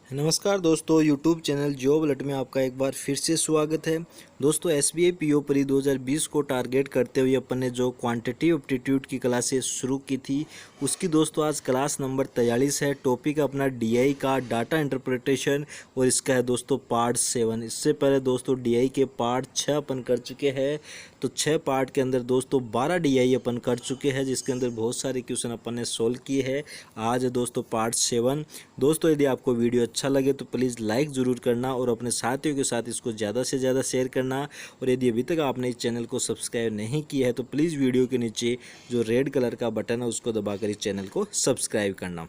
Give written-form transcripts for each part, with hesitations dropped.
नमस्कार दोस्तों, YouTube channel job alert में आपका एक बार फिर से स्वागत है। दोस्तों एसबीआई पीओ परी 2020 को टारगेट करते हुए अपन ने जो क्वांटिटी एप्टीट्यूड की क्लासेस शुरू की थी उसकी दोस्तों आज क्लास नंबर 43 है। टॉपिक अपना डीआई का डाटा इंटरप्रिटेशन और इसका है दोस्तों पार्ट 7। इससे पहले दोस्तों डीआई के पार्ट 6 अपन कर चुके हैं। तो 6 पार्ट के अंदर दोस्तों 12 डीआई अपन कर चुके हैं, जिसके अंदर बहुत सारे क्वेश्चन अपन ने सोल्व किए हैं। आज है दोस्तों पार्ट 7। दोस्तों यदि आपको वीडियो अच्छा लगे तो प्लीज़ लाइक ज़रूर करना और अपने साथियों के साथ इसको ज़्यादा से ज़्यादा शेयर करना। और यदि अभी तक आपने इस चैनल को सब्सक्राइब नहीं किया है तो प्लीज़ वीडियो के नीचे जो रेड कलर का बटन है उसको दबाकर इस चैनल को सब्सक्राइब करना।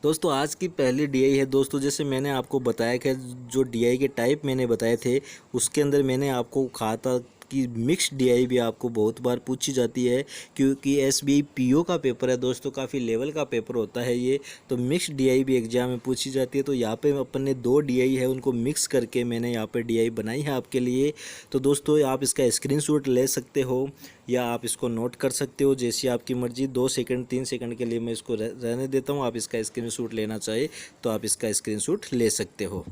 दोस्तों आज की पहली डीआई है दोस्तों, जैसे मैंने आपको बताया कि जो डीआई के टाइप मैंने बताए थे उसके अंदर मैंने आपको कहा था कि मिक्स डीआई भी आपको बहुत बार पूछी जाती है, क्योंकि एसबीआई पीओ का पेपर है दोस्तों, काफ़ी लेवल का पेपर होता है ये। तो मिक्स डीआई भी एग्जाम में पूछी जाती है। तो यहाँ पे अपन ने 2 डीआई है उनको मिक्स करके मैंने यहाँ पे डीआई बनाई है आपके लिए। तो दोस्तों आप इसका स्क्रीनशॉट ले सकते हो या आप इसको नोट कर सकते हो, जैसी आपकी मर्जी। 2 सेकंड 3 सेकंड के लिए मैं इसको रहने देता हूँ। आप इसका स्क्रीनशॉट लेना चाहे तो आप इसका स्क्रीनशॉट ले सकते हो।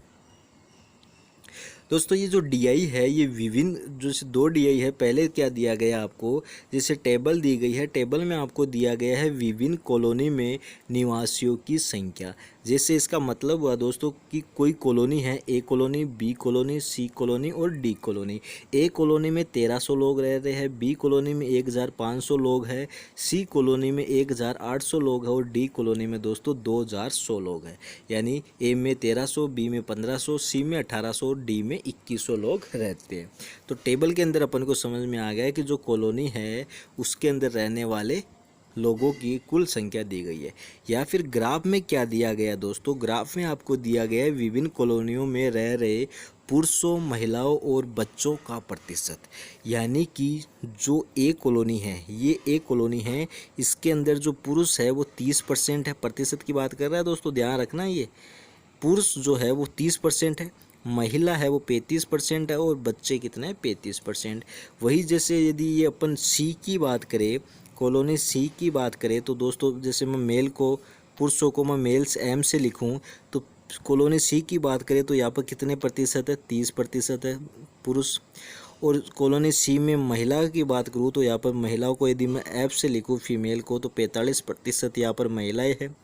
दोस्तों ये जो डीआई है ये विभिन्न जो 2 डीआई है, पहले क्या दिया गया आपको, जैसे टेबल दी गई है। टेबल में आपको दिया गया है विभिन्न कॉलोनी में निवासियों की संख्या। जैसे इसका मतलब हुआ दोस्तों कि कोई कॉलोनी है, ए कॉलोनी, बी कॉलोनी, सी कॉलोनी और डी कॉलोनी। ए कॉलोनी में 1300 लोग रह रहे हैं, बी कॉलोनी में 1500 लोग हैं, सी कॉलोनी में 1800 लोग हैं और डी कॉलोनी में दोस्तों 2100 लोग हैं। यानी ए में 1300, बी में 1500, सी में 1800 और डी में 2100 लोग रहते हैं। तो टेबल के अंदर अपन को समझ में आ गया कि जो कॉलोनी है उसके अंदर रहने वाले लोगों की कुल संख्या दी गई है। या फिर ग्राफ में क्या दिया गया दोस्तों, ग्राफ में आपको दिया गया है विभिन्न कॉलोनियों में रह रहे पुरुषों, महिलाओं और बच्चों का प्रतिशत। यानी कि जो ए कॉलोनी है, ये ए कॉलोनी है, इसके अंदर जो पुरुष है वो 30% है। प्रतिशत की बात कर रहा है दोस्तों, ध्यान रखना। ये पुरुष जो है वो 30% है, महिला है वो 35% है और बच्चे कितने हैं, 35%। वही जैसे यदि ये अपन सी की बात करें, कॉलोनी सी की बात करें, तो दोस्तों जैसे मैं मेल को, पुरुषों को मैं मेल्स एम से लिखूं, तो कॉलोनी सी की बात करें तो यहाँ पर कितने प्रतिशत है, 30% है पुरुष। और कॉलोनी सी में महिला की बात करूँ तो यहाँ पर महिलाओं को यदि मैं एफ से लिखूँ फीमेल को, तो 45% यहाँ पर महिलाएं हैं।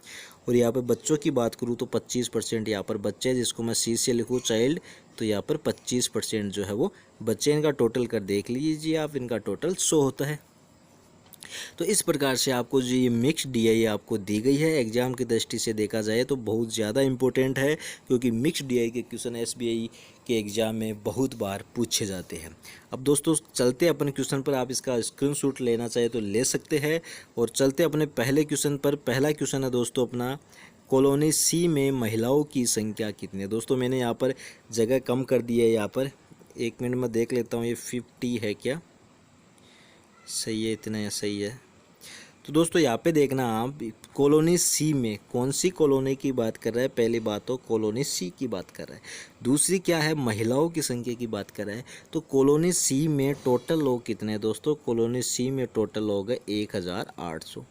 और यहाँ पर बच्चों की बात करूँ तो 25% यहाँ पर बच्चे हैं, जिसको मैं सी से लिखूँ चाइल्ड, तो यहाँ पर 25% जो है वो बच्चे। इनका टोटल कर देख लीजिए आप, इनका टोटल 100 होता है। तो इस प्रकार से आपको जो ये मिक्स डीआई आपको दी गई है, एग्जाम की दृष्टि से देखा जाए तो बहुत ज़्यादा इंपॉर्टेंट है, क्योंकि मिक्स डीआई के क्वेश्चन एसबीआई के एग्ज़ाम में बहुत बार पूछे जाते हैं। अब दोस्तों चलते अपन क्वेश्चन पर, आप इसका स्क्रीनशॉट लेना चाहे तो ले सकते हैं। और चलते अपने पहले क्वेश्चन पर। पहला क्वेश्चन है दोस्तों अपना, कॉलोनी सी में महिलाओं की संख्या कितनी है। दोस्तों मैंने यहाँ पर जगह कम कर दी है, यहाँ पर 1 मिनट में देख लेता हूँ ये 50 है क्या, सही है, इतना सही है। तो दोस्तों यहाँ पे देखना आप, कॉलोनी सी में कौन सी कॉलोनी की बात कर रहा है। पहली बात तो कॉलोनी सी की बात कर रहा है, दूसरी क्या है, महिलाओं की संख्या की बात कर रहा है। तो कॉलोनी सी में टोटल लोग कितने हैं दोस्तों, कॉलोनी सी में टोटल लोग है 1800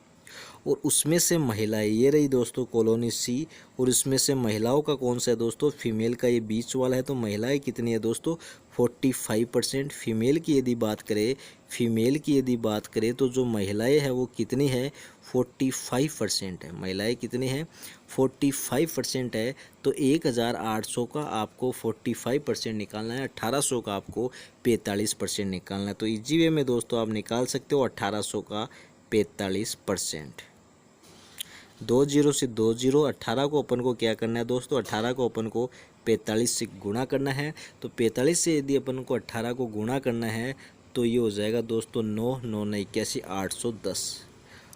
और उसमें से महिलाएं ये रही दोस्तों कॉलोनी सी। और इसमें से महिलाओं का कौन सा है दोस्तों, फीमेल का ये बीच वाला है। तो महिलाएं कितनी है दोस्तों, 45%। फीमेल की यदि बात करें, फीमेल की यदि बात करें तो जो महिलाएं हैं वो कितनी है, 45% है। महिलाएं कितनी हैं, 45% है। तो 1800 का आपको 45% निकालना है, 1800 का आपको 45% निकालना है। तो इजी वे में दोस्तों आप निकाल सकते हो 1800 का 45%। 2 जीरो से 2 जीरो, 18 को अपन को क्या करना है दोस्तों, 18 को अपन को 45 से गुणा करना है। तो 45 से यदि अपन को 18 को गुणा करना है तो ये हो जाएगा दोस्तों 9 9 9 81 810।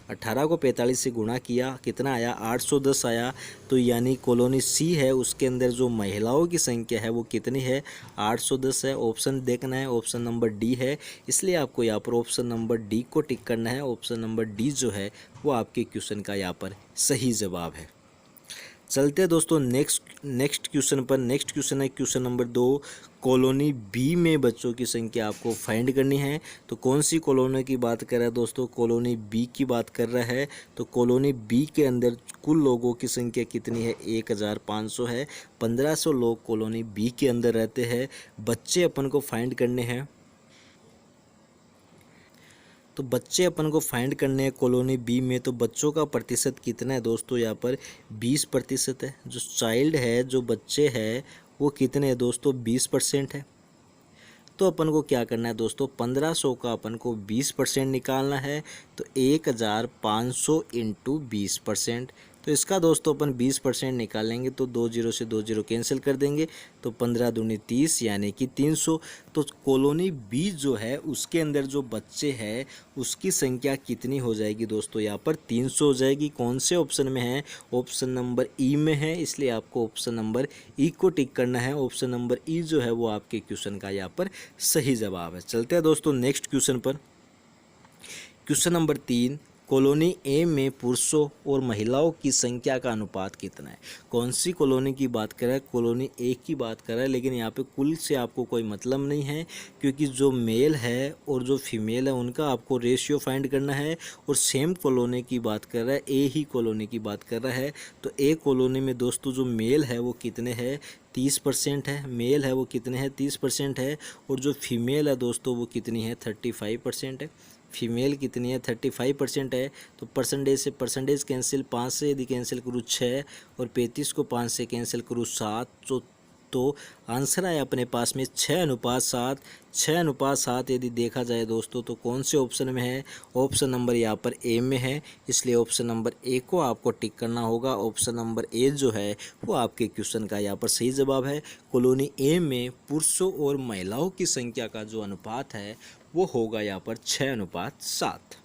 18 को 45 से गुणा किया, कितना आया, 810 आया। तो यानी कॉलोनी सी है उसके अंदर जो महिलाओं की संख्या है वो कितनी है, 810 है। ऑप्शन देखना है, ऑप्शन नंबर डी है, इसलिए आपको यहाँ पर ऑप्शन नंबर डी को टिक करना है। ऑप्शन नंबर डी जो है वो आपके क्वेश्चन का यहाँ पर सही जवाब है। चलते हैं दोस्तों नेक्स्ट क्वेश्चन पर। नेक्स्ट क्वेश्चन है क्वेश्चन नंबर 2। कॉलोनी बी में बच्चों की संख्या आपको फाइंड करनी है। तो कौन सी कॉलोनी की बात कर रहा है दोस्तों? कॉलोनी बी की बात कर रहा है। तो कॉलोनी बी के अंदर कुल लोगों की संख्या कितनी है? 1500 है। 1500 लोग कॉलोनी बी के अंदर रहते हैं। बच्चे अपन को फाइंड करने हैं। तो बच्चे अपन को फाइंड करने हैं कॉलोनी बी में। तो बच्चों का प्रतिशत कितना है दोस्तों? यहाँ पर 20% है। जो चाइल्ड है, जो बच्चे हैं, वो कितने हैं दोस्तों? 20% है। तो अपन को क्या करना है दोस्तों? 1500 का अपन को 20% निकालना है। तो 1500 इंटू 20%। तो इसका दोस्तों अपन 20% निकालेंगे तो 2 जीरो से 2 जीरो कैंसिल कर देंगे। तो 15 दूनी 30 यानी कि 300। तो कॉलोनी बी जो है उसके अंदर जो बच्चे हैं उसकी संख्या कितनी हो जाएगी दोस्तों? यहाँ पर 300 हो जाएगी। कौन से ऑप्शन में है? ऑप्शन नंबर ई में है, इसलिए आपको ऑप्शन नंबर ई को टिक करना है। ऑप्शन नंबर ई जो है वो आपके क्वेश्चन का यहाँ पर सही जवाब है। चलते हैं दोस्तों नेक्स्ट क्वेश्चन पर। Question number 3। कॉलोनी ए में पुरुषों और महिलाओं की संख्या का अनुपात कितना है? कौन सी कॉलोनी की बात कर रहा है? कॉलोनी ए की बात कर रहा है, लेकिन यहाँ पे कुल से आपको कोई मतलब नहीं है, क्योंकि जो मेल है और जो फीमेल है उनका आपको रेशियो फाइंड करना है। और सेम कॉलोनी की बात कर रहा है, ए ही कॉलोनी की बात कर रहा है। तो ए कॉलोनी में दोस्तों जो मेल है वो कितने हैं? 30% है। मेल है वो कितने हैं? 30% है। और जो फीमेल है दोस्तों वो कितनी है? 35% है। फीमेल कितनी है? 35% है। तो परसेंटेज से परसेंटेज कैंसिल, 5 से यदि कैंसिल करूँ 6 और 35 को 5 से कैंसिल करूँ 7। तो आंसर आया अपने पास में 6:7। 6:7 यदि देखा जाए दोस्तों तो कौन से ऑप्शन में है? ऑप्शन नंबर यहाँ पर ए में है, इसलिए ऑप्शन नंबर ए को आपको टिक करना होगा। ऑप्शन नंबर ए जो है वो आपके क्वेश्चन का यहाँ पर सही जवाब है। कॉलोनी ए में पुरुषों और महिलाओं की संख्या का जो अनुपात है वो होगा यहाँ पर 6:7।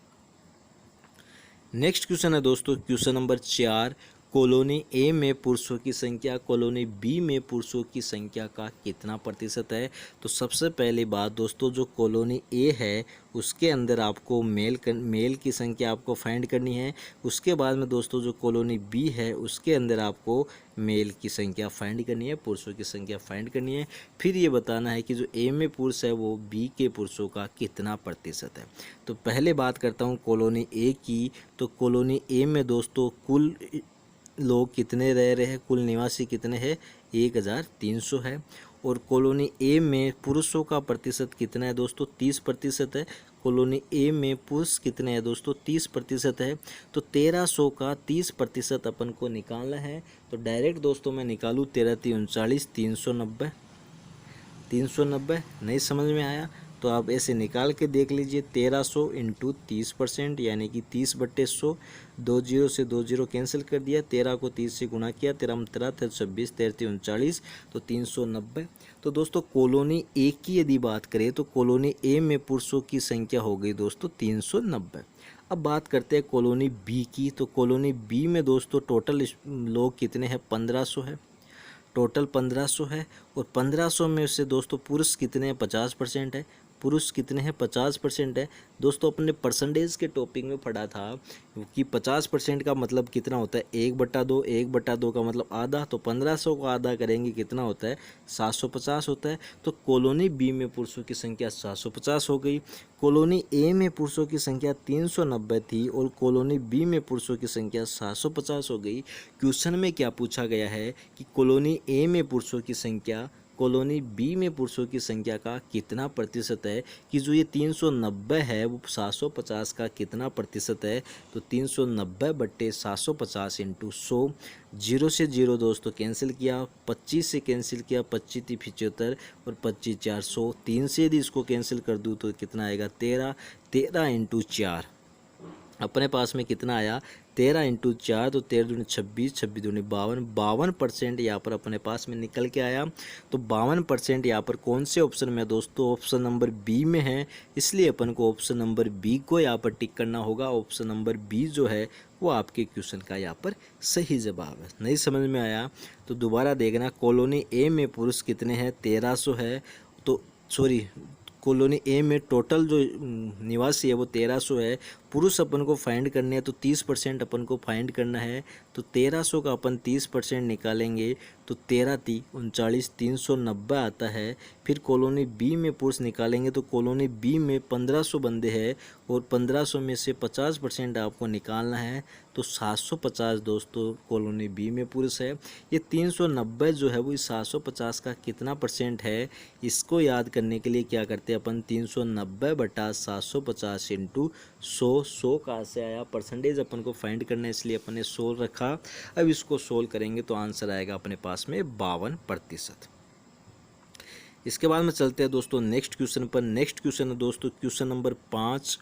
नेक्स्ट क्वेश्चन है दोस्तों क्वेश्चन नंबर 4। कॉलोनी ए में पुरुषों की संख्या कॉलोनी बी में पुरुषों की संख्या का कितना प्रतिशत है? तो सबसे पहली बात दोस्तों, जो कॉलोनी ए है उसके अंदर आपको मेल की संख्या आपको फाइंड करनी है। उसके बाद में दोस्तों जो कॉलोनी बी है उसके अंदर आपको मेल की संख्या फाइंड करनी है, पुरुषों की संख्या फाइंड करनी है। फिर ये बताना है कि जो ए में पुरुष है वो बी के पुरुषों का कितना प्रतिशत है। तो पहले बात करता हूँ कॉलोनी ए की। तो कॉलोनी ए में दोस्तों कुल लोग कितने रह रहे हैं? कुल निवासी कितने हैं? 1300 है। और कॉलोनी ए में पुरुषों का प्रतिशत कितना है दोस्तों? 30% है। कॉलोनी ए में पुरुष कितने हैं दोस्तों? 30% है। तो 1300 का 30% अपन को निकालना है। तो डायरेक्ट दोस्तों मैं निकालूँ 13 3 39 390। 390 नहीं समझ में आया तो आप ऐसे निकाल के देख लीजिए। 1300 इंटू 30% यानी कि 30/100। 2 जीरो से 2 जीरो कैंसिल कर दिया। 13 को 30 से गुणा किया। 13 13 26 13 39 तो 390। तो दोस्तों कॉलोनी ए की यदि बात करें तो कॉलोनी ए में पुरुषों की संख्या हो गई दोस्तों 390। अब बात करते हैं कॉलोनी बी की। तो कॉलोनी बी में दोस्तों टोटल लोग कितने हैं? 1500 है। टोटल 1500 है। और 1500 में से दोस्तों पुरुष कितने हैं? 50% है। पुरुष कितने हैं? 50% है। दोस्तों अपने परसेंटेज के टॉपिक में पढ़ा था कि 50% का मतलब कितना होता है? 1/2। 1/2 का मतलब आधा। तो 1500 को आधा करेंगे कितना होता है? 750 होता है। तो कॉलोनी बी में पुरुषों की संख्या 750 हो गई। कॉलोनी ए में पुरुषों की संख्या 390 थी और कॉलोनी बी में पुरुषों की संख्या 750 हो गई। क्वेश्चन में क्या पूछा गया है कि कॉलोनी ए में पुरुषों की संख्या कॉलोनी बी में पुरुषों की संख्या का कितना प्रतिशत है? कि जो ये 390 है वो 750 का कितना प्रतिशत है? तो 390/750 इंटू 100। 0 से 0 दोस्तों कैंसिल किया। 25 से कैंसिल किया। 25 × 75 और 25 × 4 100। 3 से यदि इसको कैंसिल कर दूँ तो कितना आएगा? 13। 13 इंटू 4 अपने पास में कितना आया? 13 इंटू 4 तो 13 दूनी 26, 26 दूनी 52। 52% यहाँ पर अपने पास में निकल के आया। तो 52% यहाँ पर कौन से ऑप्शन में है दोस्तों? ऑप्शन नंबर बी में है, इसलिए अपन को ऑप्शन नंबर बी को यहाँ पर टिक करना होगा। ऑप्शन नंबर बी जो है वो आपके क्वेश्चन का यहाँ पर सही जवाब है। नहीं समझ में आया तो दोबारा देखना। कॉलोनी ए में पुरुष कितने हैं? 1300 है। तो सॉरी, कॉलोनी ए में टोटल जो निवासी है वो 1300 है। पुरुष अपन को फाइंड करने हैं तो 30% अपन को फाइंड करना है। तो 1300 का अपन 30% निकालेंगे तो 13×3 = 390 आता है। फिर कॉलोनी बी में पुरुष निकालेंगे तो कॉलोनी बी में 1500 बंदे हैं और 1500 में से 50% आपको निकालना है तो 750 दोस्तों कॉलोनी बी में पुरुष है। ये 390 जो है वो इस 750 का कितना परसेंट है, इसको याद करने के लिए क्या करते हैं अपन 390/750 इंटू 100 कहाँ से आया, परसेंटेज अपन को फाइंड करना है इसलिए अपन ने 100 रखा। अब इसको सोल्व करेंगे तो आंसर आएगा अपने पास में 52%। इसके बाद में चलते हैं दोस्तों नेक्स्ट क्वेश्चन पर। नेक्स्ट क्वेश्चन है दोस्तों क्वेश्चन नंबर 5।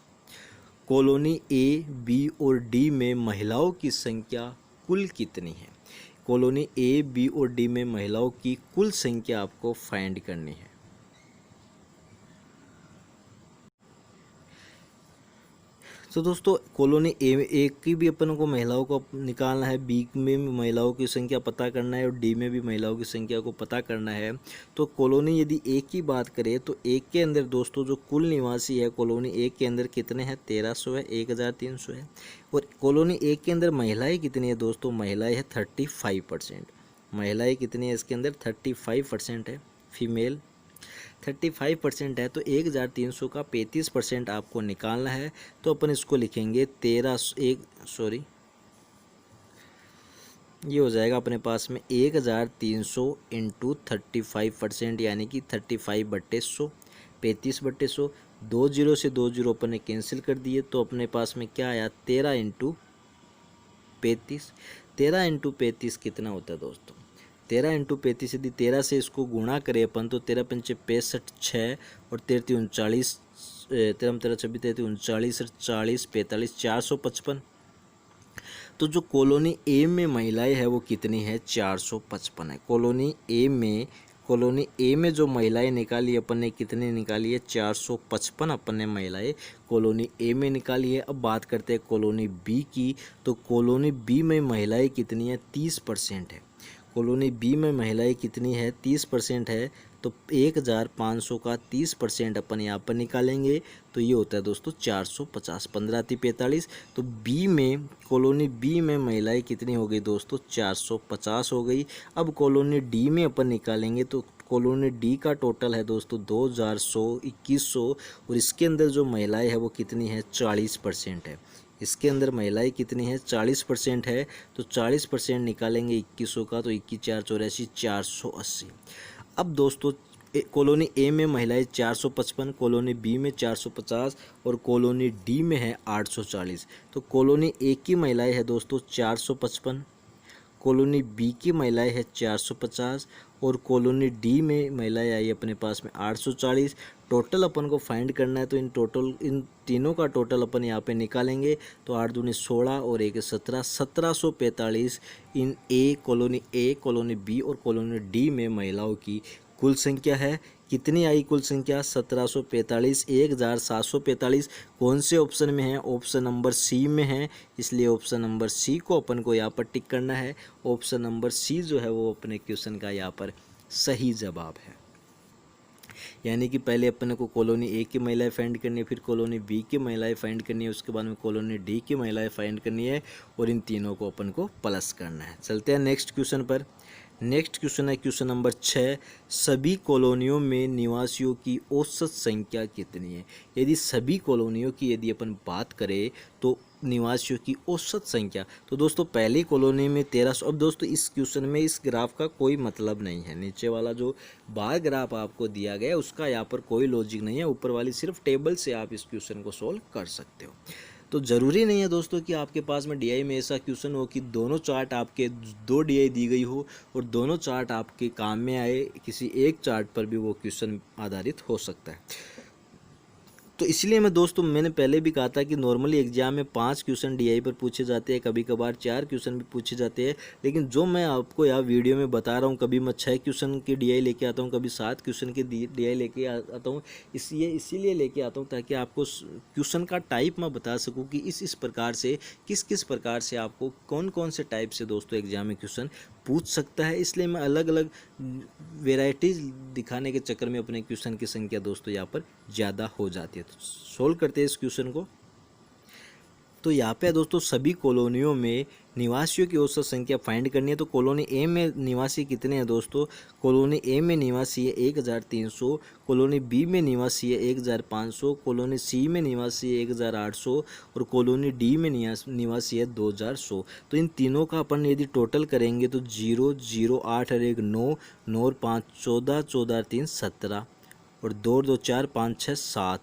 कॉलोनी ए, बी और डी में महिलाओं की संख्या कुल कितनी है। कॉलोनी ए, बी और डी में महिलाओं की कुल संख्या आपको फाइंड करनी है। तो दोस्तों कॉलोनी ए की भी अपन को महिलाओं को निकालना है, बी में भी महिलाओं की संख्या पता करना है और डी में भी महिलाओं की संख्या को पता करना है। तो कॉलोनी यदि ए की बात करें तो ए के अंदर दोस्तों जो कुल निवासी है कॉलोनी ए के अंदर कितने हैं, 1300 है, 1300 है। और कॉलोनी ए के अंदर महिलाएं कितनी है दोस्तों, महिलाएं है 35%। महिलाएं कितनी है इसके अंदर, 35% है फीमेल, 35% है। तो 1300 का 35% आपको निकालना है। तो अपन इसको लिखेंगे ये हो जाएगा अपने पास में 1300 इंटू 35% यानी कि 35/100, 35/100। 2 जीरो से 2 जीरो अपन ने कैंसिल कर दिए तो अपने पास में क्या आया, 13×35। 13×35 कितना होता है दोस्तों, 13×35 यदि 13 से इसको गुणा करें अपन तो 13×5 = 65, 6 और 13×3 = 39, 13×13 = 40, 45, 455। तो जो कॉलोनी ए में महिलाएं है वो कितनी है, 455 है। कॉलोनी ए में जो महिलाएं निकाली अपन ने कितनी निकाली है, 455 अपन ने महिलाएं कॉलोनी ए में निकाली है। अब बात करते हैं कॉलोनी बी की। तो कॉलोनी बी में महिलाएं कितनी है, 30% है। कॉलोनी बी में महिलाएं कितनी है, 30% है। तो 1500 का 30% अपन यहाँ पर निकालेंगे तो ये होता है दोस्तों 450, 15×3 = 45। तो बी में कॉलोनी बी में महिलाएं कितनी हो गई दोस्तों, 450 हो गई। अब कॉलोनी डी में अपन निकालेंगे तो कॉलोनी डी का टोटल है दोस्तों 2100, 2100 और इसके अंदर जो महिलाएं है वो कितनी है, 40% है। इसके अंदर महिलाएं कितनी है, 40% है। तो 40% निकालेंगे 2100 का तो 21×4 = 84, 480। अब दोस्तों कॉलोनी ए में महिलाएं 455, कॉलोनी बी में 450 और कॉलोनी डी में है 840। तो कॉलोनी ए की महिलाएं है दोस्तों 455, कॉलोनी बी की महिलाएं है 450 और कॉलोनी डी में महिलाएं आई अपने पास में 840। टोटल अपन को फाइंड करना है तो इन तीनों का टोटल अपन यहाँ पे निकालेंगे तो 8 दूनी 16 और 1 17, 1745 इन कॉलोनी बी और कॉलोनी डी में महिलाओं की कुल संख्या है। कितनी आई कुल संख्या, 1745, 1745। कौन से ऑप्शन में है, ऑप्शन नंबर सी में है, इसलिए ऑप्शन नंबर सी को अपन को यहाँ पर टिक करना है। ऑप्शन नंबर सी जो है वो अपने क्वेश्चन का यहाँ पर सही जवाब है। यानी कि पहले अपन को कॉलोनी ए की महिलाएं फाइंड करनी है, फिर कॉलोनी बी की महिलाएं फाइंड करनी है, उसके बाद में कॉलोनी डी की महिलाएं फाइंड करनी है और इन तीनों को अपन को प्लस करना है। चलते हैं नेक्स्ट क्वेश्चन पर। नेक्स्ट क्वेश्चन है क्वेश्चन नंबर 6। सभी कॉलोनियों में निवासियों की औसत संख्या कितनी है। यदि सभी कॉलोनियों की यदि अपन बात करें तो निवासियों की औसत संख्या, तो दोस्तों पहली कॉलोनी में 1300। अब दोस्तों इस क्वेश्चन में इस ग्राफ का कोई मतलब नहीं है, नीचे वाला जो बार ग्राफ आपको दिया गया है उसका यहाँ पर कोई लॉजिक नहीं है, ऊपर वाली सिर्फ टेबल से आप इस क्वेश्चन को सोल्व कर सकते हो। तो ज़रूरी नहीं है दोस्तों कि आपके पास में डीआई में ऐसा क्वेश्चन हो कि दोनों चार्ट आपके 2 डीआई दी गई हो और दोनों चार्ट आपके काम में आए, किसी एक चार्ट पर भी वो क्वेश्चन आधारित हो सकता है। तो इसलिए मैंने पहले भी कहा था कि नॉर्मली एग्जाम में 5 क्वेश्चन डीआई पर पूछे जाते हैं, कभी कभार 4 क्वेश्चन भी पूछे जाते हैं, लेकिन जो मैं आपको यहाँ वीडियो में बता रहा हूँ, कभी मैं 6 क्वेश्चन के डीआई लेके आता हूँ, कभी 7 क्वेश्चन के डीआई लेके आता हूँ। इसीलिए लेके आता हूँ ताकि आपको क्वेश्चन का टाइप मैं बता सकूँ कि इस प्रकार से किस प्रकार से आपको कौन से टाइप से दोस्तों एग्जाम में क्वेश्चन पूछ सकता है। इसलिए मैं अलग अलग वेराइटीज़ दिखाने के चक्कर में अपने क्वेश्चन की संख्या दोस्तों यहाँ पर ज़्यादा हो जाती है। तो सोल्व करते हैं इस क्वेश्चन को। तो यहाँ पे दोस्तों सभी कॉलोनियों में निवासियों की औसत संख्या फाइंड करनी है। तो कॉलोनी ए में निवासी कितने हैं दोस्तों? कॉलोनी ए में निवासी है 1300, कॉलोनी बी में निवासी है 1500, कॉलोनी सी में निवासी है 1800 और कॉलोनी डी में निवासी है 2100। तो इन तीनों का अपन यदि टोटल करेंगे तो 0 0 8 और 1 9 9 और 5 14 14 और 3 17 और 2 2 4 5 6 7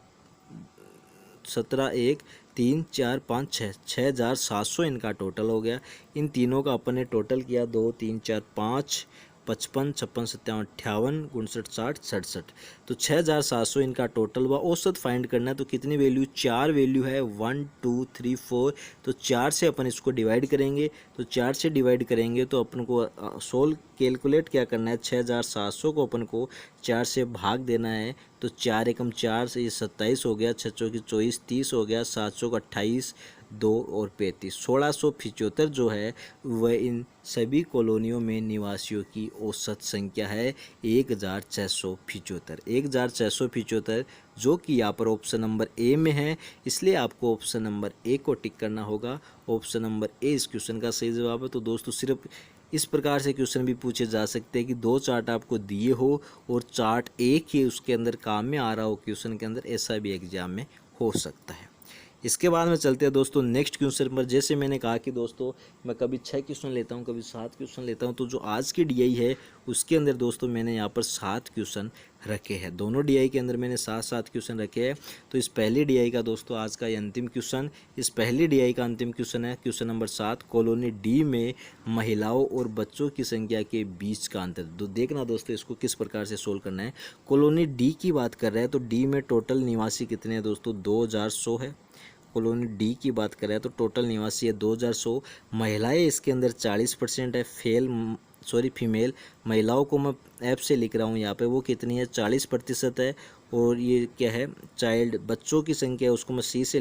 17 1 3 4 5 6 6,700 इनका टोटल हो गया। इन तीनों का अपन ने टोटल किया 2 3 4 5 55 56 57 58 59 60 67। तो 6,700 इनका टोटल हुआ। औसत फाइंड करना है तो कितनी वैल्यू? 4 वैल्यू है 1 2 3 4। तो 4 से अपन इसको डिवाइड करेंगे। तो 4 से डिवाइड करेंगे तो अपन को सोल्व कैलकुलेट क्या करना है? 6,700 को अपन को 4 से भाग देना है। तो 4 एकम 4 से ये 27 हो गया, 6 चौकी 24 30 हो गया, 7 चौक 28 2 और 35 1675 जो है वह इन सभी कॉलोनियों में निवासियों की औसत संख्या है 1675। 1675 जो कि यहाँ पर ऑप्शन नंबर ए में है, इसलिए आपको ऑप्शन नंबर ए को टिक करना होगा। ऑप्शन नंबर ए इस क्वेश्चन का सही जवाब है। तो दोस्तों सिर्फ इस प्रकार से क्वेश्चन भी पूछे जा सकते हैं कि 2 चार्ट आपको दिए हो और चार्ट एक ही उसके अंदर काम में आ रहा हो क्वेश्चन के अंदर, ऐसा भी एग्जाम में हो सकता है। इसके बाद में चलते हैं दोस्तों नेक्स्ट क्वेश्चन पर। जैसे मैंने कहा कि दोस्तों मैं कभी 6 क्वेश्चन लेता हूं, कभी 7 क्वेश्चन लेता हूं। तो जो आज की डीआई है उसके अंदर दोस्तों मैंने यहाँ पर 7 क्वेश्चन रखे हैं। दोनों डीआई के अंदर मैंने 7 क्वेश्चन रखे हैं। तो इस पहली डीआई का दोस्तों आज का ये अंतिम क्वेश्चन, इस पहली डीआई का अंतिम क्वेश्चन है क्वेश्चन नंबर 7। कॉलोनी डी में महिलाओं और बच्चों की संख्या के बीच का अंतर। तो देखना दोस्तों इसको किस प्रकार से सोल्व करना है। कॉलोनी डी की बात कर रहे हैं तो डी में टोटल निवासी कितने हैं दोस्तों? 2100 है। कॉलोनी डी की बात करें तो टोटल निवासी है 2100। महिलाएं इसके अंदर 40% है। फीमेल महिलाओं को मैं ऐप से लिख रहा हूँ यहाँ पे, वो कितनी है? 40% है। और ये क्या है? चाइल्ड बच्चों की संख्या है, उसको मैं सी से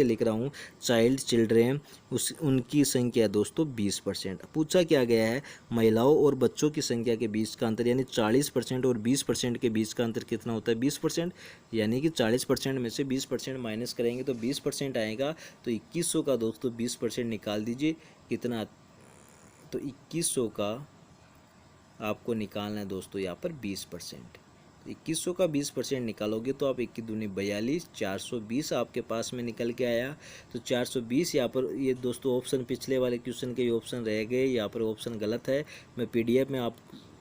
लिख रहा हूँ। चाइल्ड चिल्ड्रेन उनकी संख्या दोस्तों 20%। पूछा क्या गया है? महिलाओं और बच्चों की संख्या के बीच का अंतर, यानी 40% और 20% के बीच का अंतर कितना होता है? 20%। यानी कि 40% में से 20% माइनस करेंगे तो 20% आएगा। तो 2100 का दोस्तों 20% निकाल दीजिए, कितना? तो 2100 का आपको निकालना है दोस्तों यहाँ पर 20%। 2100 का 20% निकालोगे तो आप 21 दूनी 42, 420 आपके पास में निकल के आया। तो 420 यहाँ पर ये दोस्तों ऑप्शन पिछले वाले क्वेश्चन के ये ऑप्शन रह गए, यहाँ पर ऑप्शन गलत है। मैं पीडीएफ में आप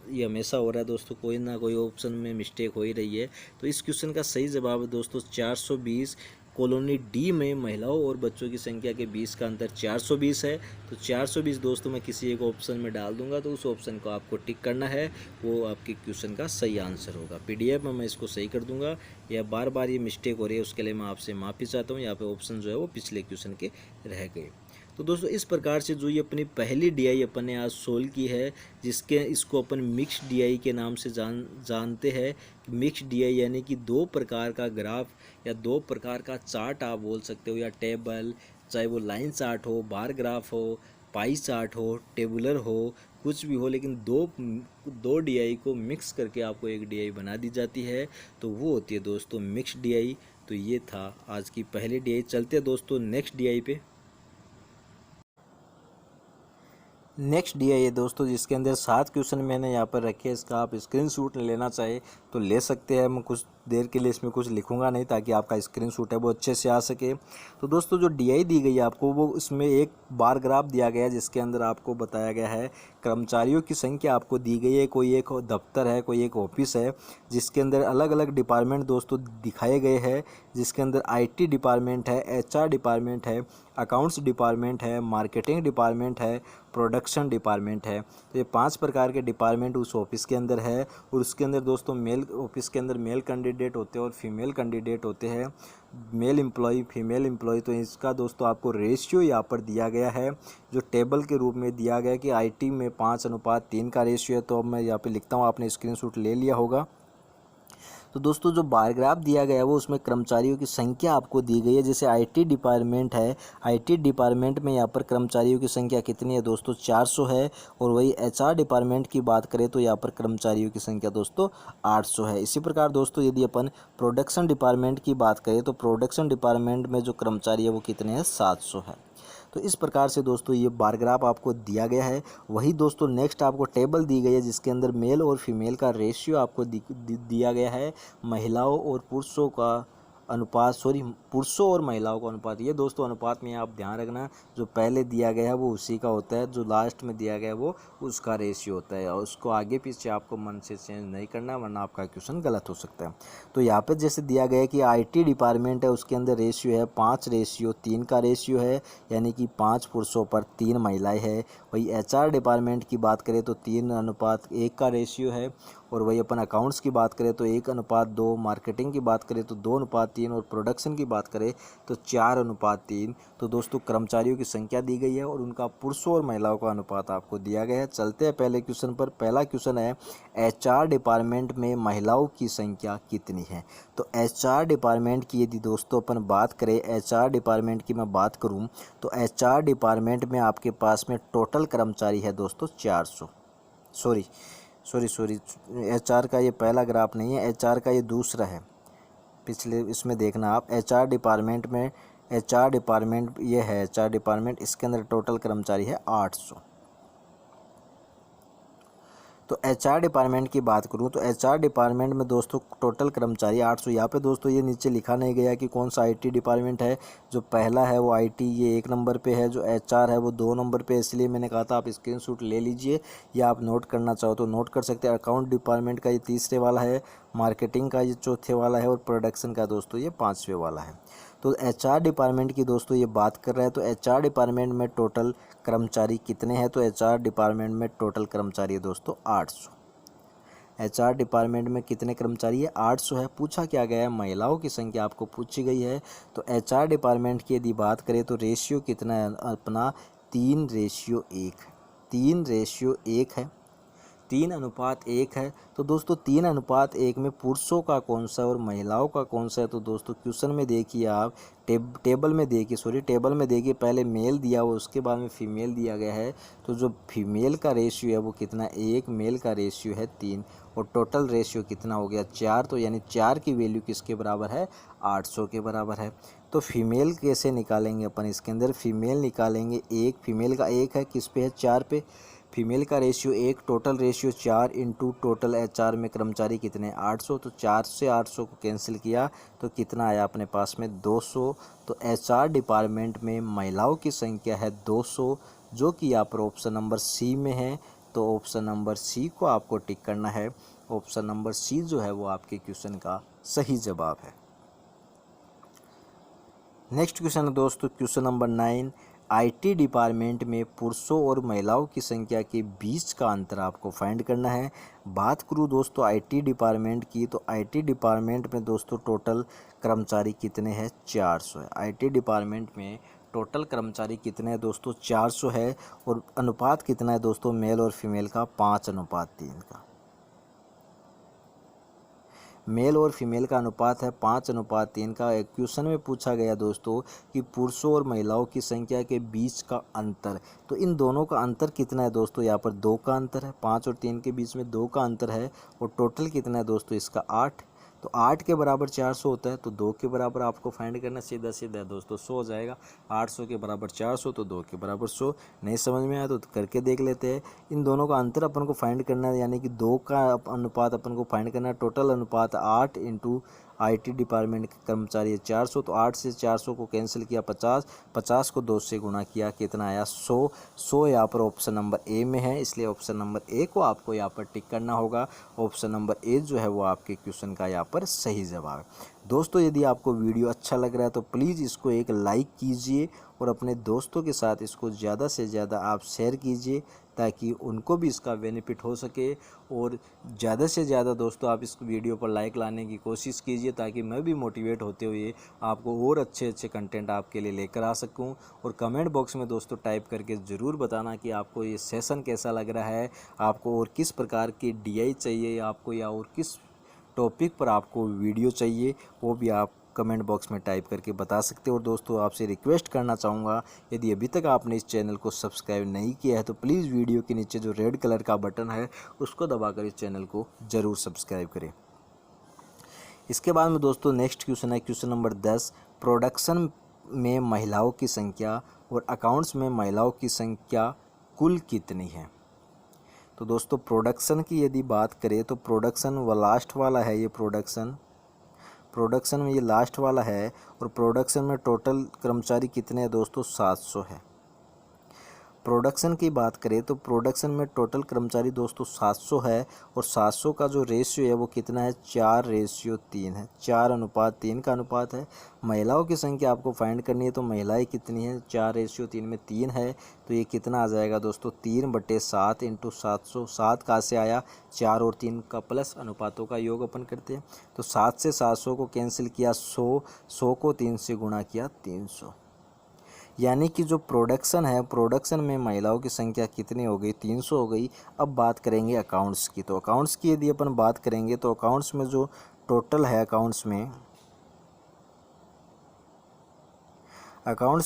ये हमेशा हो रहा है दोस्तों, कोई ना कोई ऑप्शन में मिस्टेक हो ही रही है। तो इस क्वेश्चन का सही जवाब है दोस्तों 420। कॉलोनी डी में महिलाओं और बच्चों की संख्या के बीच का अंतर 420 है। तो 420 दोस्तों मैं किसी एक ऑप्शन में डाल दूंगा, तो उस ऑप्शन को आपको टिक करना है, वो आपके क्वेश्चन का सही आंसर होगा। पीडीएफ में मैं इसको सही कर दूंगा। या बार बार ये मिस्टेक हो रही है उसके लिए मैं आपसे माफ़ी चाहता हूँ। यहाँ पे ऑप्शन जो है वो पिछले क्वेश्चन के रह गए। तो दोस्तों इस प्रकार से जो ये अपनी पहली डीआई अपन ने आज सोल्व की है, जिसके इसको अपन मिक्स डीआई के नाम से जानते हैं। मिक्स डीआई यानी कि 2 प्रकार का ग्राफ या 2 प्रकार का चार्ट आप बोल सकते हो, या टेबल, चाहे वो लाइन चार्ट हो, बार ग्राफ हो, पाई चार्ट हो, टेबुलर हो, कुछ भी हो, लेकिन दो डीआई को मिक्स करके आपको एक डीआई बना दी जाती है, तो वो होती है दोस्तों मिक्स डीआई। तो ये था आज की पहली डीआई। चलते हैं दोस्तों नेक्स्ट डीआई पे। नेक्स्ट डीआई है दोस्तों जिसके अंदर 7 क्वेश्चन मैंने यहाँ पर रखे हैं। इसका आप स्क्रीनशॉट लेना चाहे तो ले सकते हैं। मैं कुछ देर के लिए इसमें कुछ लिखूंगा नहीं, ताकि आपका स्क्रीनशॉट है वो अच्छे से आ सके। तो दोस्तों जो डीआई दी गई है आपको, वो इसमें एक बार ग्राफ दिया गया है जिसके अंदर आपको बताया गया है कर्मचारियों की संख्या आपको दी गई है। कोई एक दफ्तर है, कोई एक ऑफिस है, जिसके अंदर अलग अलग डिपार्टमेंट दोस्तों दिखाए गए हैं। जिसके अंदर आईटी डिपार्टमेंट है, एचआर डिपार्टमेंट है, अकाउंट्स डिपार्टमेंट है, मार्केटिंग डिपार्टमेंट है, प्रोडक्शन डिपार्टमेंट है। तो ये 5 प्रकार के डिपार्टमेंट उस ऑफिस के अंदर है। और उसके अंदर दोस्तों ऑफिस के अंदर मेल कैंडिडेट होते हैं और फीमेल कैंडिडेट होते हैं, मेल एम्प्लॉय, फीमेल एम्प्लॉय। तो इसका दोस्तों आपको रेशियो यहाँ पर दिया गया है, जो टेबल के रूप में दिया गया है कि आईटी में 5:3 का रेशियो है। तो अब मैं यहाँ पे लिखता हूँ, आपने स्क्रीनशॉट ले लिया होगा। तो दोस्तों जो बार ग्राफ दिया गया है वो उसमें कर्मचारियों की संख्या आपको दी गई है। जैसे आईटी डिपार्टमेंट है, आईटी डिपार्टमेंट में यहाँ पर कर्मचारियों की संख्या कितनी है दोस्तों, 400 है। और वही एचआर डिपार्टमेंट की बात करें तो यहाँ पर कर्मचारियों की संख्या दोस्तों 800 है। इसी प्रकार दोस्तों यदि अपन प्रोडक्शन डिपार्टमेंट की बात करें तो प्रोडक्शन डिपार्टमेंट में जो कर्मचारी है वो कितने हैं, 700 है। तो इस प्रकार से दोस्तों ये बार ग्राफ आपको दिया गया है। वही दोस्तों नेक्स्ट आपको टेबल दी गई है जिसके अंदर मेल और फीमेल का रेशियो आपको दिया गया है। महिलाओं और पुरुषों का अनुपात, पुरुषों और महिलाओं का अनुपात। ये दोस्तों अनुपात में आप ध्यान रखना, जो पहले दिया गया है वो उसी का होता है, जो लास्ट में दिया गया है वो उसका रेशियो होता है। और उसको आगे पीछे आपको मन से चेंज नहीं करना, वरना आपका क्वेश्चन गलत हो सकता है। तो यहाँ पर जैसे दिया गया है कि आईटी डिपार्टमेंट है, उसके अंदर रेशियो है 5:3 का रेशियो है, यानी कि 5 पुरुषों पर 3 महिलाएं है। वही एचआर डिपार्टमेंट की बात करें तो 3:1 का रेशियो है। और वही अपन अकाउंट्स की बात करें तो 1:2, मार्केटिंग की बात करें तो 2:3 और प्रोडक्शन की बात करें तो 4:3। तो दोस्तों कर्मचारियों की संख्या दी गई है और उनका पुरुषों और महिलाओं का अनुपात आपको दिया गया है। चलते हैं पहले क्वेश्चन पर। पहला क्वेश्चन है, एचआर डिपार्टमेंट में महिलाओं की संख्या कितनी है। तो एचआर डिपार्टमेंट की यदि दोस्तों अपन बात करें, एचआर डिपार्टमेंट की मैं बात करूं तो एचआर डिपार्टमेंट में आपके पास में टोटल कर्मचारी है दोस्तों 400। सॉरी, एचआर का ये पहला ग्राफ नहीं है, एचआर का ये दूसरा है। पिछले इसमें देखना आप, एचआर डिपार्टमेंट में, एचआर डिपार्टमेंट ये है एचआर डिपार्टमेंट, इसके अंदर टोटल कर्मचारी है 800। तो एचआर डिपार्टमेंट की बात करूं तो एचआर डिपार्टमेंट में दोस्तों टोटल कर्मचारी 800। यहाँ पे दोस्तों ये नीचे लिखा नहीं गया कि कौन सा आईटी डिपार्टमेंट है। जो पहला है वो आईटी, ये 1 नंबर पे है। जो एचआर है वो 2 नंबर पे, इसलिए मैंने कहा था आप स्क्रीनशॉट ले लीजिए या आप नोट करना चाहो तो नोट कर सकते हैं। अकाउंट डिपार्टमेंट का ये 3रे वाला है, मार्केटिंग का ये 4थे वाला है और प्रोडक्शन का दोस्तों ये 5वें वाला है। तो एचआर डिपार्टमेंट की दोस्तों ये बात कर रहे हैं। तो एचआर डिपार्टमेंट में टोटल कर्मचारी कितने हैं, तो एचआर डिपार्टमेंट में टोटल कर्मचारी है दोस्तों 800। एचआर डिपार्टमेंट में कितने कर्मचारी है, 800 है। पूछा क्या गया है, महिलाओं की संख्या आपको पूछी गई है। तो एचआर डिपार्टमेंट की यदि बात करें तो रेशियो कितना है अपना, 3:1 है। 3:1 है, 3:1 है। तो दोस्तों 3:1 में पुरुषों का कौन सा और महिलाओं का कौन सा है, तो दोस्तों क्वेश्चन में देखिए आप, टेबल में देखिए, पहले मेल दिया हुआ उसके बाद में फीमेल दिया गया है। तो जो फीमेल का रेशियो है वो कितना, 1, मेल का रेशियो है 3 और टोटल रेशियो कितना हो गया 4। तो यानी 4 की वैल्यू किसके बराबर है, 800 के बराबर है। तो फीमेल कैसे निकालेंगे अपन, इसके अंदर फीमेल निकालेंगे, 1 फीमेल का 1 है, किस पे है, 4 पे। फीमेल का ratio 1, total ratio 4 into total HR में कर्मचारी कितने, 800। तो 4 से 800 को कैंसिल किया तो कितना आया अपने पास में, 200। तो एचआर डिपार्टमेंट में महिलाओं की संख्या है 200, जो कि यहाँ पर ऑप्शन नंबर सी में है। तो ऑप्शन नंबर सी को आपको टिक करना है। ऑप्शन नंबर सी जो है वो आपके क्वेश्चन का सही जवाब है। नेक्स्ट क्वेश्चन है दोस्तों क्वेश्चन नंबर 9, आईटी डिपार्टमेंट में पुरुषों और महिलाओं की संख्या के बीच का अंतर आपको फाइंड करना है। बात करूँ दोस्तों आईटी डिपार्टमेंट की, तो आईटी डिपार्टमेंट में दोस्तों टोटल कर्मचारी कितने हैं, 400 है। आईटी डिपार्टमेंट में टोटल कर्मचारी कितने हैं दोस्तों, 400 है। और अनुपात कितना है दोस्तों, मेल और फीमेल का 5:3 का। मेल और फीमेल का अनुपात है 5:3 का। एक क्वेश्चन में पूछा गया दोस्तों कि पुरुषों और महिलाओं की संख्या के बीच का अंतर, तो इन दोनों का अंतर कितना है दोस्तों, यहाँ पर 2 का अंतर है, 5 और 3 के बीच में 2 का अंतर है। और टोटल कितना है दोस्तों इसका 8। तो 8 के बराबर 400 होता है, तो 2 के बराबर आपको फाइंड करना, सीधा सीधा दोस्तों 100 हो जाएगा। 800 के बराबर 400 तो 2 के बराबर 100। नहीं समझ में आया तो करके देख लेते हैं। इन दोनों का अंतर अपन को फाइंड करना है, यानी कि 2 का अनुपात अपन को फाइंड करना है। टोटल अनुपात 8 इंटू आईटी डिपार्टमेंट के कर्मचारी है 400। तो 8 से 400 को कैंसिल किया 50, 50 को 2 से गुणा किया, कितना आया 100। 100 यहाँ पर ऑप्शन नंबर ए में है, इसलिए ऑप्शन नंबर ए को आपको यहाँ पर टिक करना होगा। ऑप्शन नंबर ए जो है वो आपके क्वेश्चन का यहाँ पर सही जवाब है। दोस्तों यदि आपको वीडियो अच्छा लग रहा है तो प्लीज़ इसको एक लाइक कीजिए और अपने दोस्तों के साथ इसको ज़्यादा से ज़्यादा आप शेयर कीजिए, ताकि उनको भी इसका बेनिफिट हो सके। और ज़्यादा से ज़्यादा दोस्तों आप इस वीडियो पर लाइक लाने की कोशिश कीजिए, ताकि मैं भी मोटिवेट होते हुए आपको और अच्छे अच्छे कंटेंट आपके लिए लेकर आ सकूं। और कमेंट बॉक्स में दोस्तों टाइप करके ज़रूर बताना कि आपको ये सेशन कैसा लग रहा है, आपको और किस प्रकार की डीआई चाहिए आपको, या और किस टॉपिक पर आपको वीडियो चाहिए वो भी आप कमेंट बॉक्स में टाइप करके बता सकते हो। और दोस्तों आपसे रिक्वेस्ट करना चाहूँगा, यदि अभी तक आपने इस चैनल को सब्सक्राइब नहीं किया है तो प्लीज़ वीडियो के नीचे जो रेड कलर का बटन है उसको दबाकर इस चैनल को ज़रूर सब्सक्राइब करें। इसके बाद में दोस्तों नेक्स्ट क्वेश्चन है क्वेश्चन नंबर 10, प्रोडक्शन में महिलाओं की संख्या और अकाउंट्स में महिलाओं की संख्या कुल कितनी है। तो दोस्तों प्रोडक्शन की यदि बात करें तो प्रोडक्शन व लास्ट वाला है, ये प्रोडक्शन में ये लास्ट वाला है। और प्रोडक्शन में टोटल कर्मचारी कितने हैं दोस्तों, 700 है। प्रोडक्शन की बात करें तो प्रोडक्शन में टोटल कर्मचारी दोस्तों 700 है। और 700 का जो रेशियो है वो कितना है, 4:3 है, 4:3 का अनुपात है। महिलाओं की संख्या आपको फाइंड करनी है, तो महिलाएं कितनी है, 4:3 में 3 है, तो ये कितना आ जाएगा दोस्तों, 3/7 इंटू 700। 7 कहाँ से आया, 4 और 3 का प्लस अनुपातों का योग अपन करते हैं। तो 7 से 700 को कैंसिल किया, 100 को 3 से गुणा किया, 300। यानी कि जो प्रोडक्शन है, प्रोडक्शन में महिलाओं की संख्या कितनी हो गई, 300 हो गई। अब बात करेंगे अकाउंट्स की। तो अकाउंट्स की यदि अपन बात करेंगे तो अकाउंट्स में जो टोटल है, अकाउंट्स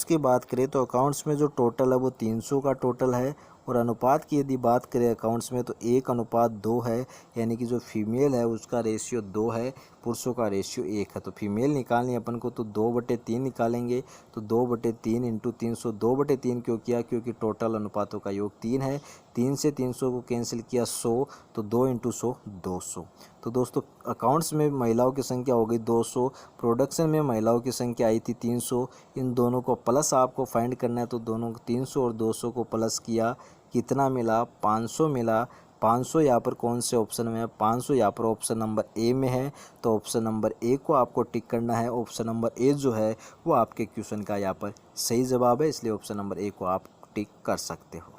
की बात करें तो अकाउंट्स में जो टोटल है वो 300 का टोटल है। और अनुपात की यदि बात करें अकाउंट्स में तो 1:2 है, यानी कि जो फीमेल है उसका रेशियो 2 है, पुरुषों का रेशियो 1 है। तो फीमेल निकालनी अपन को तो 2/3 निकालेंगे। तो 2/3 इंटू 300, 2/3 क्यों किया, क्योंकि टोटल अनुपातों का योग 3 है। 3 से 300 को कैंसिल किया, 100, तो 2 इंटू 100, 200। तो दोस्तों अकाउंट्स में महिलाओं की संख्या हो गई 200, प्रोडक्शन में महिलाओं की संख्या आई थी 300। इन दोनों को प्लस आपको फाइंड करना है, तो दोनों 300 और 200 को प्लस किया, कितना मिला, 500 मिला। 500 यहाँ पर कौन से ऑप्शन में है, 500 यहाँ पर ऑप्शन नंबर ए में है। तो ऑप्शन नंबर ए को आपको टिक करना है। ऑप्शन नंबर ए जो है वो आपके क्वेश्चन का यहाँ पर सही जवाब है, इसलिए ऑप्शन नंबर ए को आप टिक कर सकते हो।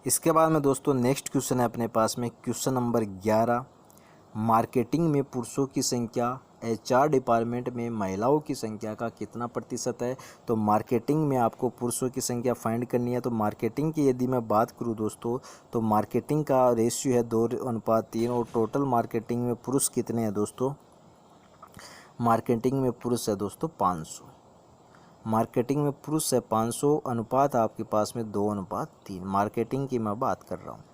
इसके बाद में दोस्तों नेक्स्ट क्वेश्चन है अपने पास में क्वेश्चन नंबर 11, मार्केटिंग में पुरुषों की संख्या, एचआर डिपार्टमेंट में महिलाओं की संख्या का कितना प्रतिशत है। तो मार्केटिंग में आपको पुरुषों की संख्या फाइंड करनी है। तो मार्केटिंग की यदि मैं बात करूं दोस्तों तो मार्केटिंग का रेशियो है 2:3। और टोटल मार्केटिंग में पुरुष कितने हैं दोस्तों, मार्केटिंग में पुरुष है दोस्तों 500। मार्केटिंग में पुरुष है 500, अनुपात आपके पास में 2:3। मार्केटिंग की मैं बात कर रहा हूँ।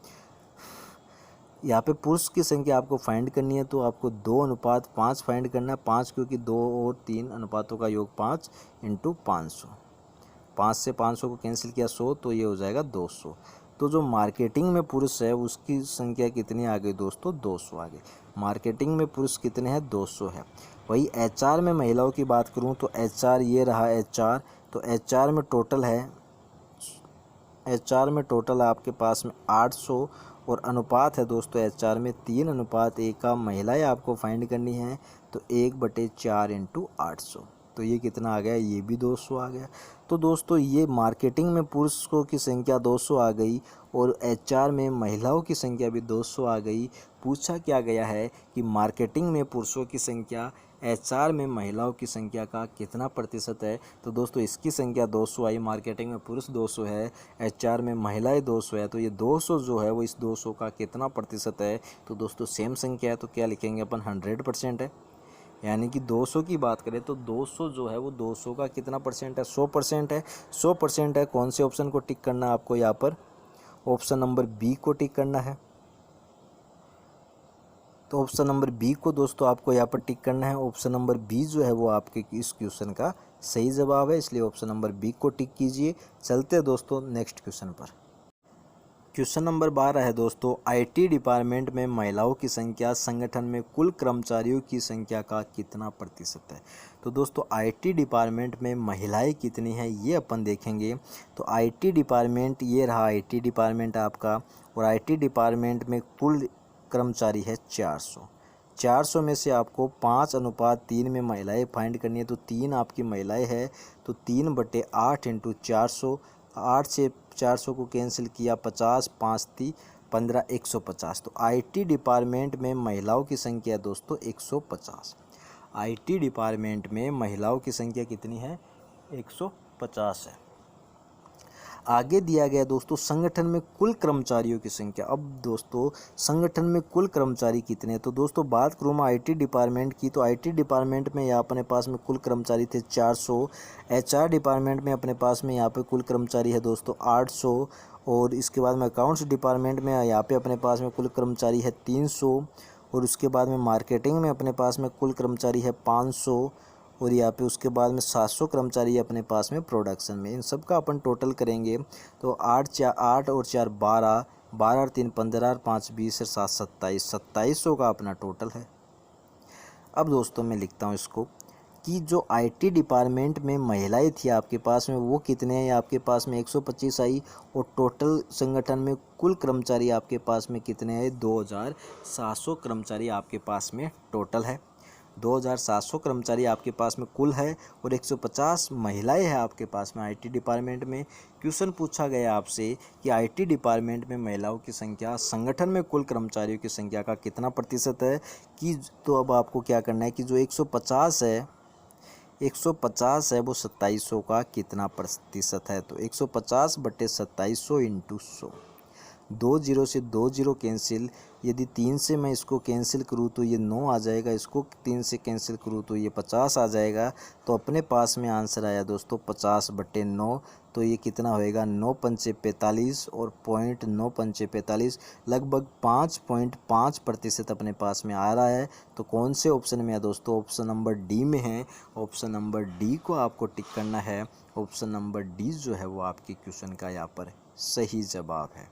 यहाँ पे पुरुष की संख्या आपको फाइंड करनी है, तो आपको 2:5 फाइंड करना है। 5 क्योंकि 2 और 3 अनुपातों का योग 5 इंटू 500। 5 से 500 को कैंसिल किया, 100, तो ये हो जाएगा 200। तो जो मार्केटिंग में पुरुष है उसकी संख्या कितनी आ गई दोस्तों, 200 आ गई। मार्केटिंग में पुरुष कितने हैं, 200 है। वही एचआर में महिलाओं की बात करूँ तो एचआर ये रहा एचआर। तो एचआर में टोटल आपके पास में 800। और अनुपात है दोस्तों एचआर में 3:1 का। महिलाएं आपको फाइंड करनी है, तो 1/4 इंटू 800। तो ये कितना आ गया, ये भी 200 आ गया। तो दोस्तों ये मार्केटिंग में पुरुषों की संख्या 200 आ गई और एचआर में महिलाओं की संख्या भी 200 आ गई। पूछा क्या गया है कि मार्केटिंग में पुरुषों की संख्या, एचआर में महिलाओं की संख्या का कितना प्रतिशत है। तो दोस्तों इसकी संख्या 200 आई, मार्केटिंग में पुरुष 200 है, एचआर में महिलाएं 200 है। तो ये 200 जो है वो इस 200 का कितना प्रतिशत है। तो दोस्तों सेम संख्या है, तो क्या लिखेंगे अपन, 100% है। यानी कि 200 की बात करें तो 200 जो है वो 200 का कितना परसेंट है, 100% है। 100% है। कौन से ऑप्शन को टिक करना है आपको, यहाँ पर ऑप्शन नंबर बी को टिक करना है। तो ऑप्शन नंबर बी को दोस्तों आपको यहाँ पर टिक करना है। ऑप्शन नंबर बी जो है वो आपके इस क्वेश्चन का सही जवाब है, इसलिए ऑप्शन नंबर बी को टिक कीजिए। चलते हैं दोस्तों नेक्स्ट क्वेश्चन पर। क्वेश्चन नंबर 12 है दोस्तों, आईटी डिपार्टमेंट में महिलाओं की संख्या संगठन में कुल कर्मचारियों की संख्या का कितना प्रतिशत है। तो दोस्तों आईटी डिपार्टमेंट में महिलाएं कितनी हैं ये अपन देखेंगे। तो आईटी डिपार्टमेंट ये रहा, आईटी डिपार्टमेंट आपका। और आईटी डिपार्टमेंट में कुल कर्मचारी है 400। 400 में से आपको 5:3 में महिलाएं फाइंड करनी है। तो 3 आपकी महिलाएं है, तो 3/8 इंटू 400। 8 से 400 को कैंसिल किया, 50, 5 × 15, 150। तो आईटी डिपार्टमेंट में महिलाओं की संख्या दोस्तों 150। आईटी डिपार्टमेंट में महिलाओं की संख्या कितनी है, 150 है। आगे दिया गया दोस्तों संगठन में कुल कर्मचारियों की संख्या। अब दोस्तों संगठन में कुल कर्मचारी कितने हैं, तो दोस्तों बात करूँ मैं आईटी डिपार्टमेंट की, तो आईटी डिपार्टमेंट में यहाँ अपने पास में कुल कर्मचारी थे 400। एचआर डिपार्टमेंट में अपने पास में यहाँ पे कुल कर्मचारी है दोस्तों 800। और इसके बाद में अकाउंट्स डिपार्टमेंट में यहाँ पे अपने पास में कुल कर्मचारी है 300। और उसके बाद में मार्केटिंग में अपने पास में कुल कर्मचारी है 500। और यहाँ पे उसके बाद में 700 कर्मचारी अपने पास में प्रोडक्शन में। इन सब का अपन टोटल करेंगे तो 8 और 4 12, 12 और 3 15 और 5 20 और 7 27, 2700 का अपना टोटल है। अब दोस्तों मैं लिखता हूँ इसको कि जो आईटी डिपार्टमेंट में महिलाएं थी आपके पास में वो कितने हैं, आपके पास में 125 आई। और टोटल संगठन में कुल कर्मचारी आपके पास में कितने हैं, 2700 कर्मचारी आपके पास में टोटल है। 2700 कर्मचारी आपके पास में कुल है और 150 महिलाएं हैं आपके पास में आईटी डिपार्टमेंट में। क्वेश्चन पूछा गया आपसे कि आईटी डिपार्टमेंट में महिलाओं की संख्या संगठन में कुल कर्मचारियों की संख्या का कितना प्रतिशत है कि, तो अब आपको क्या करना है कि जो 150 है वो 2700 का कितना प्रतिशत है, तो 150 बटे 2700 इंटू 100। 2 जीरो से 2 जीरो कैंसिल, यदि 3 से मैं इसको कैंसिल करूँ तो ये 9 आ जाएगा, इसको 3 से कैंसिल करूँ तो ये 50 आ जाएगा। तो अपने पास में आंसर आया दोस्तों 50 बटे 9। तो ये कितना होएगा 9 पंचे 45 और 0.9 पंचे 45, लगभग 5.5% अपने पास में आ रहा है। तो कौन से ऑप्शन में है दोस्तों, ऑप्शन नंबर डी में है। ऑप्शन नंबर डी को आपको टिक करना है। ऑप्शन नंबर डी जो है वो आपके क्वेश्चन का यहाँ पर सही जवाब है।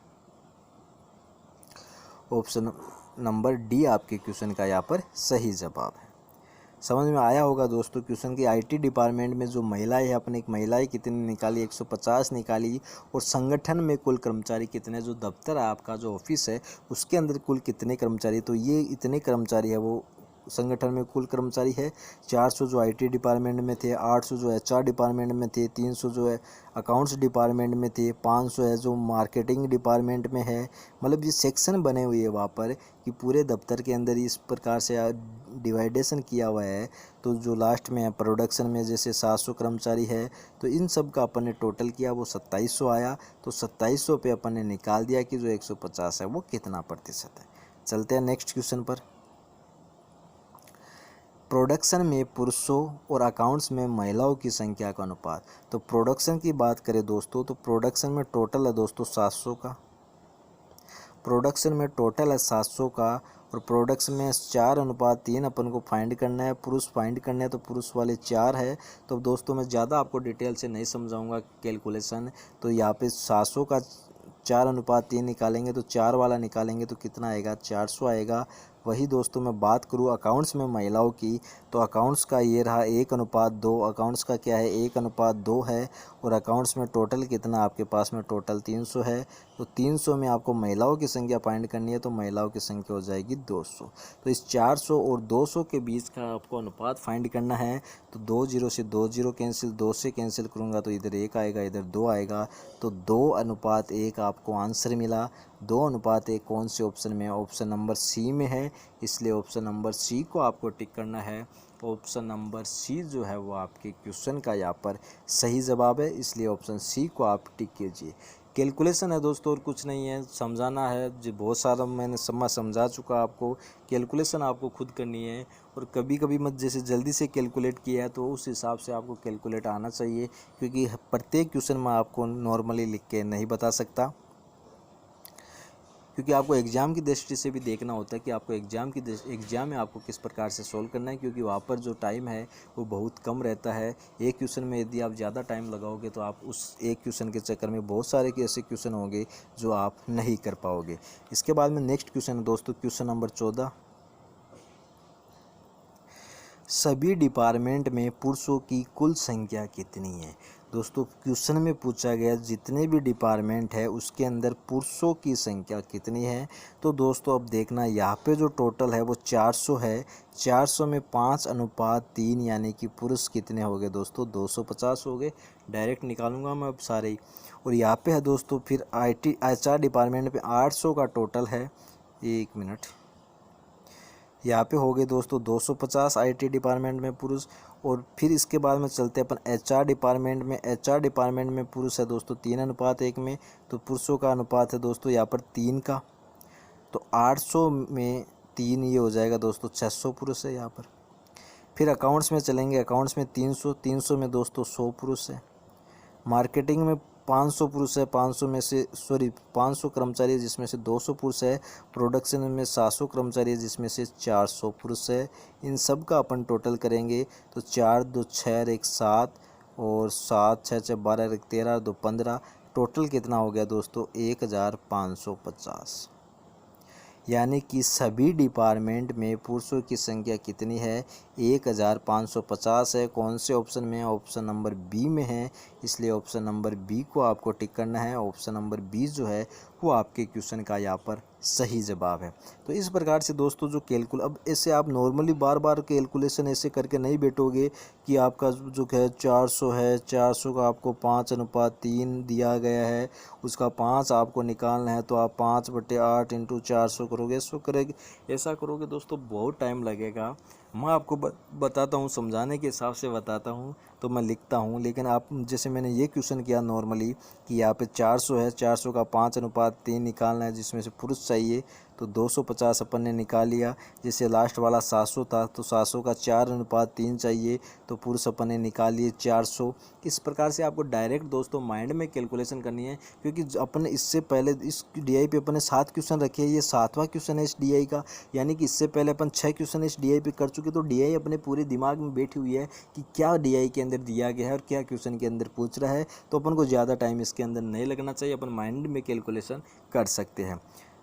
ऑप्शन नंबर डी आपके क्वेश्चन का यहाँ पर सही जवाब है। समझ में आया होगा दोस्तों क्वेश्चन की। आईटी डिपार्टमेंट में जो महिलाएं है अपने एक महिलाएं कितनी निकाली, 150 निकाली। और संगठन में कुल कर्मचारी कितने, जो दफ्तर है आपका जो ऑफिस है उसके अंदर कुल कितने कर्मचारी, तो ये इतने कर्मचारी है वो संगठन में कुल कर्मचारी है। 400 जो आईटी डिपार्टमेंट में थे, 800 जो एचआर डिपार्टमेंट में थे, 300 जो है अकाउंट्स डिपार्टमेंट में थे, 500 है जो मार्केटिंग डिपार्टमेंट में है। मतलब ये सेक्शन बने हुए हैं वहाँ पर कि पूरे दफ्तर के अंदर इस प्रकार से डिवाइडेशन किया हुआ है। तो जो लास्ट में है प्रोडक्शन में जैसे 700 कर्मचारी है, तो इन सब का अपन ने टोटल किया वो 2700 आया। तो 2700 पे अपन ने निकाल दिया कि जो 150 है वो कितना प्रतिशत है। चलते हैं नेक्स्ट क्वेश्चन पर। प्रोडक्शन में पुरुषों और अकाउंट्स में महिलाओं की संख्या का अनुपात। तो प्रोडक्शन की बात करें दोस्तों तो प्रोडक्शन में टोटल है दोस्तों 700 का। प्रोडक्शन में टोटल है 700 का। और प्रोडक्शन में 4:3 अपन को फाइंड करना है, पुरुष फाइंड करना है, तो पुरुष वाले 4 है। तो दोस्तों मैं ज़्यादा आपको डिटेल से नहीं समझाऊंगा कैलकुलेशन। तो यहाँ पे 700 का 4:3 निकालेंगे तो 4 वाला निकालेंगे तो कितना आएगा, 400 आएगा। वही दोस्तों मैं बात करूँ अकाउंट्स में महिलाओं की, तो अकाउंट्स का ये रहा 1:2। अकाउंट्स का क्या है 1:2 है। और अकाउंट्स में टोटल कितना आपके पास में टोटल 300 है। तो 300 में आपको महिलाओं की संख्या फाइंड करनी है, तो महिलाओं की संख्या हो जाएगी 200। तो इस 400 और 200 के बीच का आपको अनुपात फाइंड करना है। तो 2 जीरो से 2 जीरो कैंसिल, 2 से कैंसिल करूँगा तो इधर 1 आएगा, इधर 2 आएगा। तो 2:1 आपको आंसर मिला। 2:1 कौन से ऑप्शन में है, ऑप्शन नंबर सी में है। इसलिए ऑप्शन नंबर सी को आपको टिक करना है। ऑप्शन नंबर सी जो है वो आपके क्वेश्चन का यहाँ पर सही जवाब है, इसलिए ऑप्शन सी को आप टिक कीजिए। कैलकुलेशन है दोस्तों और कुछ नहीं है, समझाना है जो बहुत सारा मैंने समझा चुका आपको। कैलकुलेशन आपको खुद करनी है। और कभी कभी मत जैसे जल्दी से कैलकुलेट किया है तो उस हिसाब से आपको कैलकुलेट आना चाहिए, क्योंकि प्रत्येक क्वेश्चन मैं आपको नॉर्मली लिख के नहीं बता सकता, क्योंकि आपको एग्ज़ाम की दृष्टि से भी देखना होता है कि आपको एग्ज़ाम में आपको किस प्रकार से सॉल्व करना है, क्योंकि वहाँ पर जो टाइम है वो बहुत कम रहता है। एक क्वेश्चन में यदि आप ज़्यादा टाइम लगाओगे तो आप उस एक क्वेश्चन के चक्कर में बहुत सारे ऐसे क्वेश्चन होंगे जो आप नहीं कर पाओगे। इसके बाद में नेक्स्ट क्वेश्चन है दोस्तों, क्वेश्चन नंबर 14। सभी डिपार्टमेंट में पुरुषों की कुल संख्या कितनी है। दोस्तों क्वेश्चन में पूछा गया जितने भी डिपार्टमेंट है उसके अंदर पुरुषों की संख्या कितनी है। तो दोस्तों अब देखना यहाँ पे जो टोटल है वो 400 है। 400 में 5:3 यानी कि पुरुष कितने हो गए दोस्तों, 250 हो गए। डायरेक्ट निकालूंगा मैं अब सारे ही। और यहाँ पे है दोस्तों फिर एचआर डिपार्टमेंट पे 800 का टोटल है। एक मिनट, यहाँ पे हो गए दोस्तों 250 आईटी डिपार्टमेंट में पुरुष। और फिर इसके बाद में चलते हैं अपन एचआर डिपार्टमेंट में। एचआर डिपार्टमेंट में पुरुष है दोस्तों 3:1 में, तो पुरुषों का अनुपात है दोस्तों यहाँ पर 3 का। तो 800 में 3 ये हो जाएगा दोस्तों 600 पुरुष है यहाँ पर। फिर अकाउंट्स में चलेंगे, अकाउंट्स में 300 में दोस्तों 100 पुरुष है। मार्केटिंग में 500 पुरुष है, 500 कर्मचारी है जिसमें से 200 पुरुष है। प्रोडक्शन में 700 कर्मचारी है जिसमें से 400 पुरुष है। इन सब का अपन टोटल करेंगे तो 4 2 6 1 7 और 7 6 6 12 1 13 2 15, टोटल कितना हो गया दोस्तों 1550। यानी कि सभी डिपार्टमेंट में पुरुषों की संख्या कितनी है 1550 है। कौन से ऑप्शन में है? ऑप्शन नंबर बी में है, इसलिए ऑप्शन नंबर बी को आपको टिक करना है। ऑप्शन नंबर बी जो है वो आपके क्वेश्चन का यहाँ पर सही जवाब है। तो इस प्रकार से दोस्तों जो अब ऐसे आप नॉर्मली बार बार कैलकुलेशन ऐसे करके नहीं बैठोगे कि आपका जो है 400 है, 400 का आपको 5:3 दिया गया है, उसका 5 आपको निकालना है, तो आप 5/8 × 400 करोगे। ऐसा करोगे दोस्तों बहुत टाइम लगेगा। मैं आपको बताता हूँ, समझाने के हिसाब से बताता हूँ तो मैं लिखता हूँ, लेकिन आप जैसे मैंने ये क्वेश्चन किया नॉर्मली कि यहाँ पे 400 है, 400 का 5:3 निकालना है जिसमें से पुरुष चाहिए, तो 250 अपन ने निकाल लिया। जैसे लास्ट वाला 700 था तो 700 का 4:3 चाहिए, तो पुरुष अपन ने निकाल लिए 400। इस प्रकार से आपको डायरेक्ट दोस्तों माइंड में कैलकुलेशन करनी है, क्योंकि अपन इससे पहले इस डीआई पे अपन ने 7 क्वेश्चन रखे हैं, ये 7वां क्वेश्चन है इस डीआई का। यानी कि इससे पहले अपन 6 क्वेश्चन इस डीआई पे कर चुके, तो डीआई अपने पूरे दिमाग में बैठी हुई है कि क्या डीआई के अंदर दिया गया है और क्या क्वेश्चन के अंदर पूछ रहा है। तो अपन को ज़्यादा टाइम इसके अंदर नहीं लगना चाहिए, अपन माइंड में कैलकुलेशन कर सकते हैं।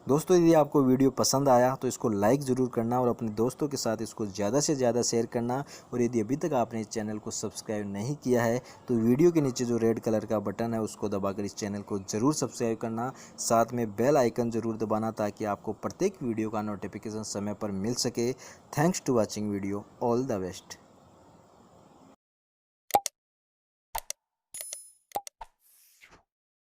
दोस्तों यदि आपको वीडियो पसंद आया तो इसको लाइक ज़रूर करना और अपने दोस्तों के साथ इसको ज़्यादा से ज़्यादा शेयर करना। और यदि अभी तक आपने इस चैनल को सब्सक्राइब नहीं किया है तो वीडियो के नीचे जो रेड कलर का बटन है उसको दबाकर इस चैनल को ज़रूर सब्सक्राइब करना। साथ में बेल आइकन ज़रूर दबाना ताकि आपको प्रत्येक वीडियो का नोटिफिकेशन समय पर मिल सके। Thanks to watching video. All the best.